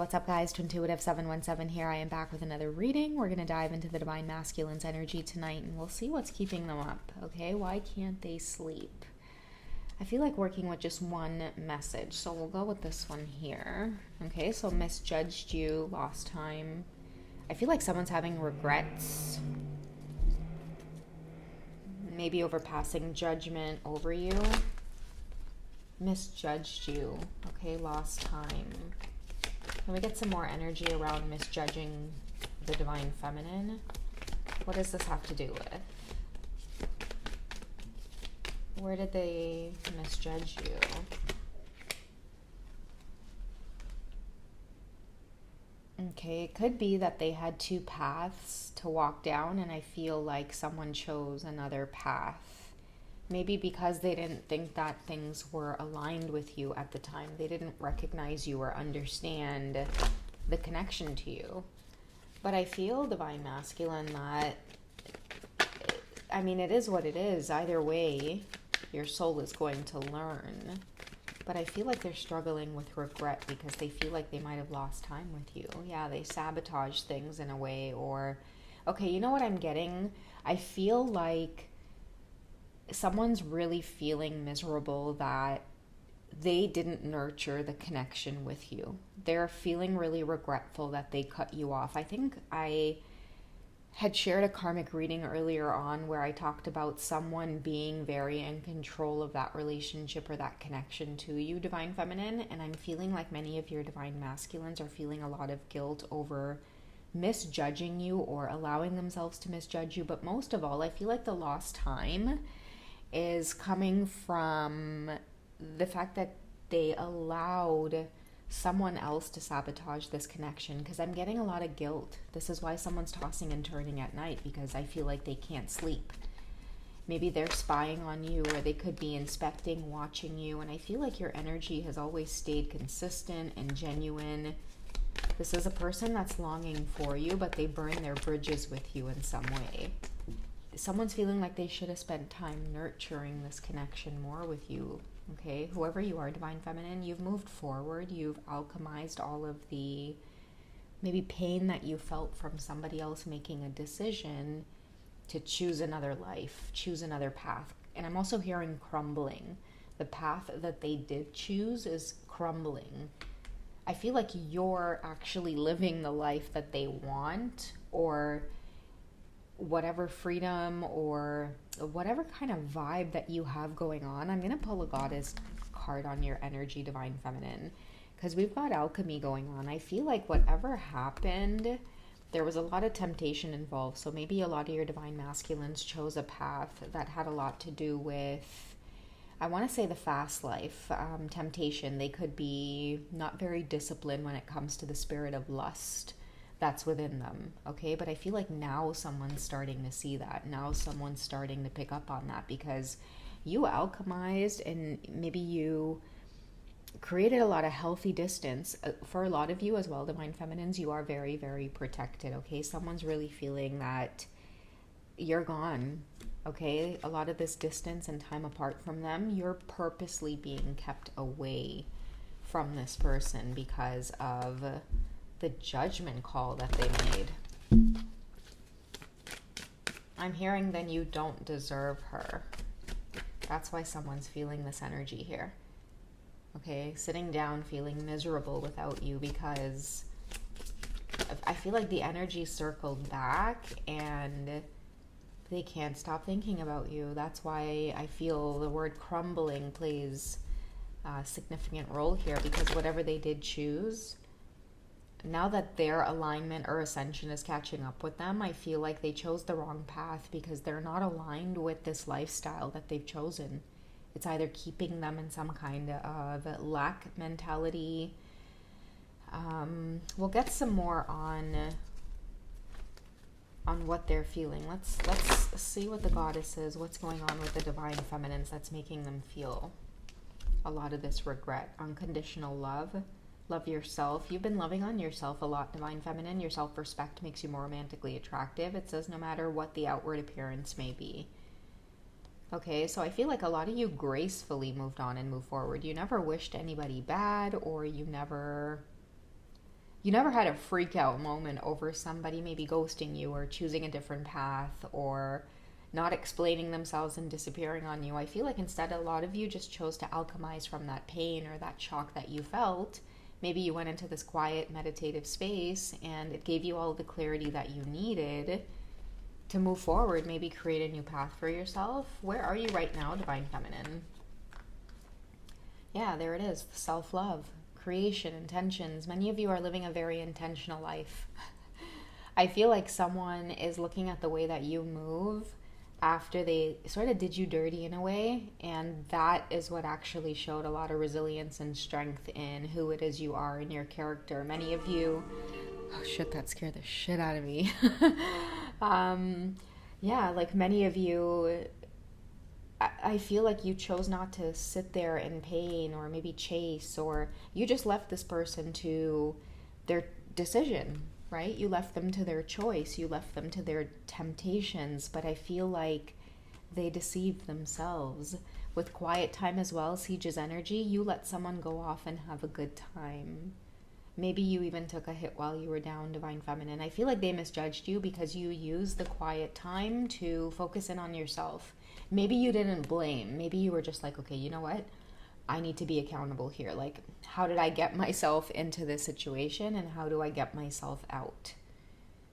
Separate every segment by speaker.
Speaker 1: what's up guys? To Intuitive 717 here. I am back with another reading. We're going to dive into the Divine Masculine's energy tonight and we'll see what's keeping them up, okay? Why can't they sleep? I feel like working with just one message, so we'll go with this one here. Okay, so misjudged you, lost time. I feel like someone's having regrets. Maybe overpassing judgment over you. Misjudged you, okay, lost time. Can we get some more energy around misjudging the Divine Feminine? What does this have to do with? Where did they misjudge you? Okay, it could be that they had two paths to walk down and I feel like someone chose another path. Maybe because they didn't think that things were aligned with you at the time. They didn't recognize you or understand the connection to you. But I feel, Divine Masculine, that, I mean, it is what it is. Either way, your soul is going to learn. But I feel like they're struggling with regret because they feel like they might have lost time with you. Yeah, they sabotage things in a way, or, okay, you know what I'm getting? I feel like someone's really feeling miserable that they didn't nurture the connection with you. They're feeling really regretful that they cut you off. I think I had shared a karmic reading earlier on where I talked about someone being very in control of that relationship or that connection to you, Divine Feminine, and I'm feeling like many of your Divine Masculines are feeling a lot of guilt over misjudging you or allowing themselves to misjudge you. But most of all, I feel like the lost time is coming from the fact that they allowed someone else to sabotage this connection, because I'm getting a lot of guilt. This is why someone's tossing and turning at night, because I feel like they can't sleep. Maybe they're spying on you, or they could be inspecting, watching you, and I feel like your energy has always stayed consistent and genuine. This is a person that's longing for you, but they burn their bridges with you in some way. Someone's feeling like they should have spent time nurturing this connection more with you, okay? Whoever you are, Divine Feminine, you've moved forward. You've alchemized all of the maybe pain that you felt from somebody else making a decision to choose another life, choose another path. And I'm also hearing crumbling. The path that they did choose is crumbling. I feel like you're actually living the life that they want, or whatever freedom or whatever kind of vibe that you have going on. I'm going to pull a goddess card on your energy, Divine Feminine, because we've got alchemy going on. I feel like whatever happened, there was a lot of temptation involved. So maybe a lot of your Divine Masculines chose a path that had a lot to do with, I want to say, the fast life, temptation. They could be not very disciplined when it comes to the spirit of lust that's within them, okay? But I feel like now someone's starting to see that. Now someone's starting to pick up on that, because you alchemized and maybe you created a lot of healthy distance. For a lot of you as well, Divine Feminines, you are very, very protected, okay? Someone's really feeling that you're gone, okay? A lot of this distance and time apart from them, you're purposely being kept away from this person because of the judgment call that they made. I'm hearing then you don't deserve her. That's why someone's feeling this energy here. Okay, sitting down feeling miserable without you, because I feel like the energy circled back and they can't stop thinking about you. That's why I feel the word crumbling plays a significant role here, because whatever they did choose, now that their alignment or ascension is catching up with them, I feel like they chose the wrong path because they're not aligned with this lifestyle that they've chosen. It's either keeping them in some kind of lack mentality. We'll get some more on what they're feeling. Let's see what the goddess is, what's going on with the Divine Feminines that's making them feel a lot of this regret. Unconditional love. Love yourself. You've been loving on yourself a lot, Divine Feminine. Your self-respect makes you more romantically attractive. It says no matter what the outward appearance may be. Okay, so I feel like a lot of you gracefully moved on and moved forward. You never wished anybody bad, or you never you never had a freak out moment over somebody maybe ghosting you or choosing a different path or not explaining themselves and disappearing on you. I feel like instead a lot of you just chose to alchemize from that pain or that shock that you felt. Maybe you went into this quiet meditative space and it gave you all the clarity that you needed to move forward, maybe create a new path for yourself. Where are you right now, Divine Feminine? Yeah, there it is, self-love, creation, intentions. Many of you are living a very intentional life. I feel like someone is looking at the way that you move after they sort of did you dirty in a way, and that is what actually showed a lot of resilience and strength in who it is you are in your character. Many of you, oh shit, that scared the shit out of me. Yeah, like many of you, I feel like you chose not to sit there in pain or maybe chase, or you just left this person to their decision, right? You left them to their choice. You left them to their temptations. But I feel like they deceived themselves. With quiet time as well, Siege's energy, you let someone go off and have a good time. Maybe you even took a hit while you were down, Divine Feminine. I feel like they misjudged you because you used the quiet time to focus in on yourself. Maybe you didn't blame. Maybe you were just like, okay, you know what? I need to be accountable here. Like, how did I get myself into this situation and how do I get myself out?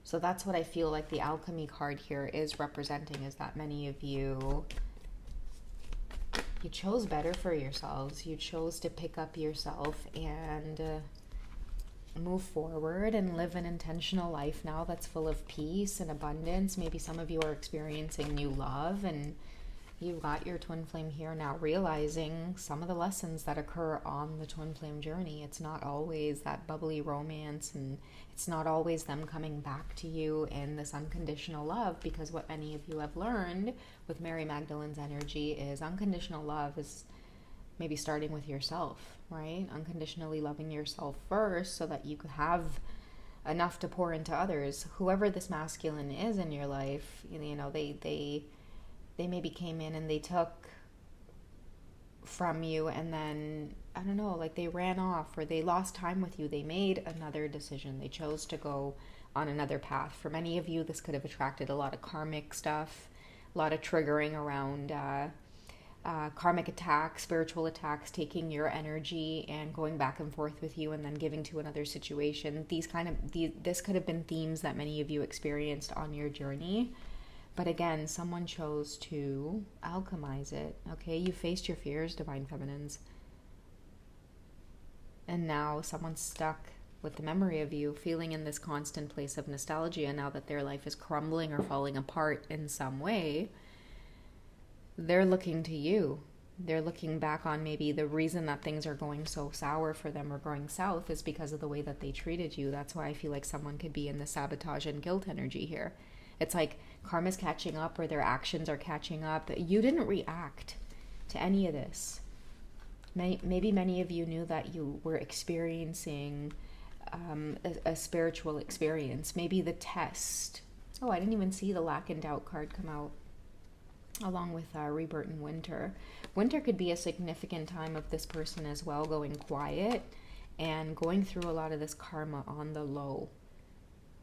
Speaker 1: So that's what I feel like the Alchemy card here is representing, is that many of you chose better for yourselves. You chose to pick up yourself and move forward and live an intentional life now that's full of peace and abundance. Maybe some of you are experiencing new love and you got your twin flame here now, realizing some of the lessons that occur on the twin flame journey. It's not always that bubbly romance, and it's not always them coming back to you in this unconditional love, because what many of you have learned with Mary Magdalene's energy is unconditional love is maybe starting with yourself, right? Unconditionally loving yourself first so that you could have enough to pour into others. Whoever this masculine is in your life, you know, they maybe came in and they took from you and then, I don't know, like they ran off or they lost time with you. They made another decision. They chose to go on another path. For many of you, this could have attracted a lot of karmic stuff, a lot of triggering around karmic attacks, spiritual attacks, taking your energy and going back and forth with you and then giving to another situation. This could have been themes that many of you experienced on your journey. But again, someone chose to alchemize it, okay? You faced your fears, Divine Feminines. And now someone's stuck with the memory of you, feeling in this constant place of nostalgia now that their life is crumbling or falling apart in some way. They're looking to you. They're looking back on maybe the reason that things are going so sour for them or going south is because of the way that they treated you. That's why I feel like someone could be in the sabotage and guilt energy here. It's like karma's catching up or their actions are catching up. You didn't react to any of this. Maybe many of you knew that you were experiencing a spiritual experience. Maybe the test. Oh, I didn't even see the Lack and Doubt card come out along with Rebirth and Winter. Winter could be a significant time of this person as well, going quiet and going through a lot of this karma on the low.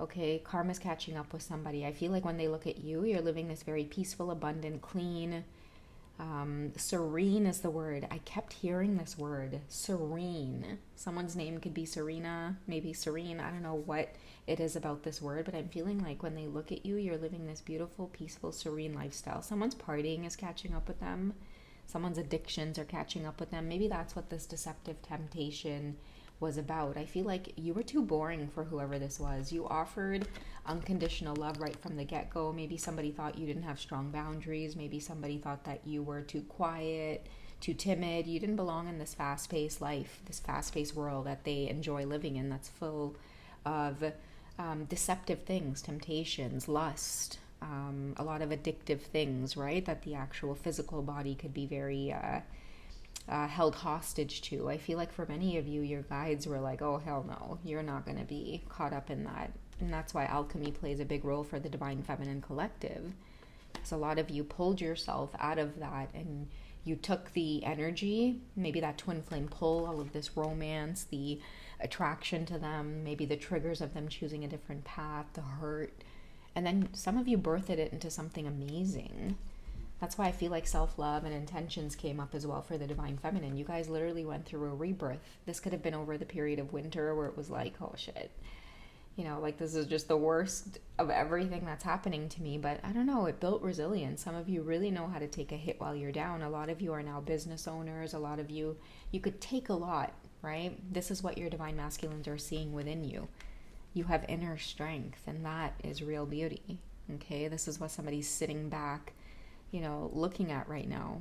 Speaker 1: Okay, karma's catching up with somebody. I feel like when they look at you, you're living this very peaceful, abundant, clean, serene is the word. I kept hearing this word, serene. Someone's name could be Serena, maybe Serene. I don't know what it is about this word, but I'm feeling like when they look at you, you're living this beautiful, peaceful, serene lifestyle. Someone's partying is catching up with them. Someone's addictions are catching up with them. Maybe that's what this deceptive temptation was about. I feel like you were too boring for whoever this was. You offered unconditional love right from the get-go. Maybe somebody thought you didn't have strong boundaries. Maybe somebody thought that you were too quiet, too timid. You didn't belong in this fast-paced life, this fast-paced world that they enjoy living in, that's full of deceptive things, temptations, lust, a lot of addictive things, right? That the actual physical body could be very held hostage to. I feel like for many of you, your guides were like, oh, hell no, you're not going to be caught up in that. And that's why alchemy plays a big role for the Divine Feminine Collective. Because a lot of you pulled yourself out of that and you took the energy, maybe that twin flame pull, all of this romance, the attraction to them, maybe the triggers of them choosing a different path, the hurt. And then some of you birthed it into something amazing. That's why I feel like self-love and intentions came up as well for the Divine Feminine. You guys literally went through a rebirth. This could have been over the period of winter where it was like, oh shit, you know, like this is just the worst of everything that's happening to me. But I don't know, it built resilience. Some of you really know how to take a hit while you're down. A lot of you are now business owners. A lot of you could take a lot, right? This is what your Divine Masculines are seeing within you. You have inner strength, and that is real beauty. Okay, this is what somebody's sitting back, you know, looking at right now.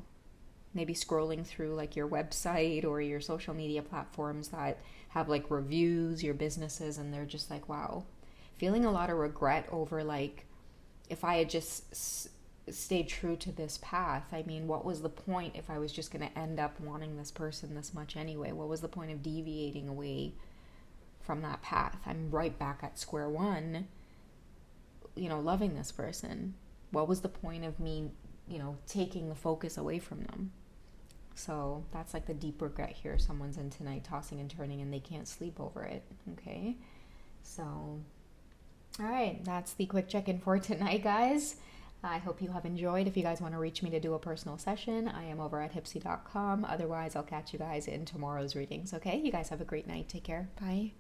Speaker 1: Maybe scrolling through like your website or your social media platforms that have like reviews, your businesses, and they're just like, wow. Feeling a lot of regret over like, if I had just stayed true to this path, I mean, what was the point if I was just going to end up wanting this person this much anyway? What was the point of deviating away from that path? I'm right back at square one, you know, loving this person. What was the point of me, you know, taking the focus away from them? So that's like the deep regret here someone's in tonight, tossing and turning, and they can't sleep over it. Okay, so all right, that's the quick check-in for tonight, guys. I hope you have enjoyed. If you guys want to reach me to do a personal session, I am over at hipsy.com. Otherwise, I'll catch you guys in tomorrow's readings. Okay, you guys have a great night. Take care. Bye.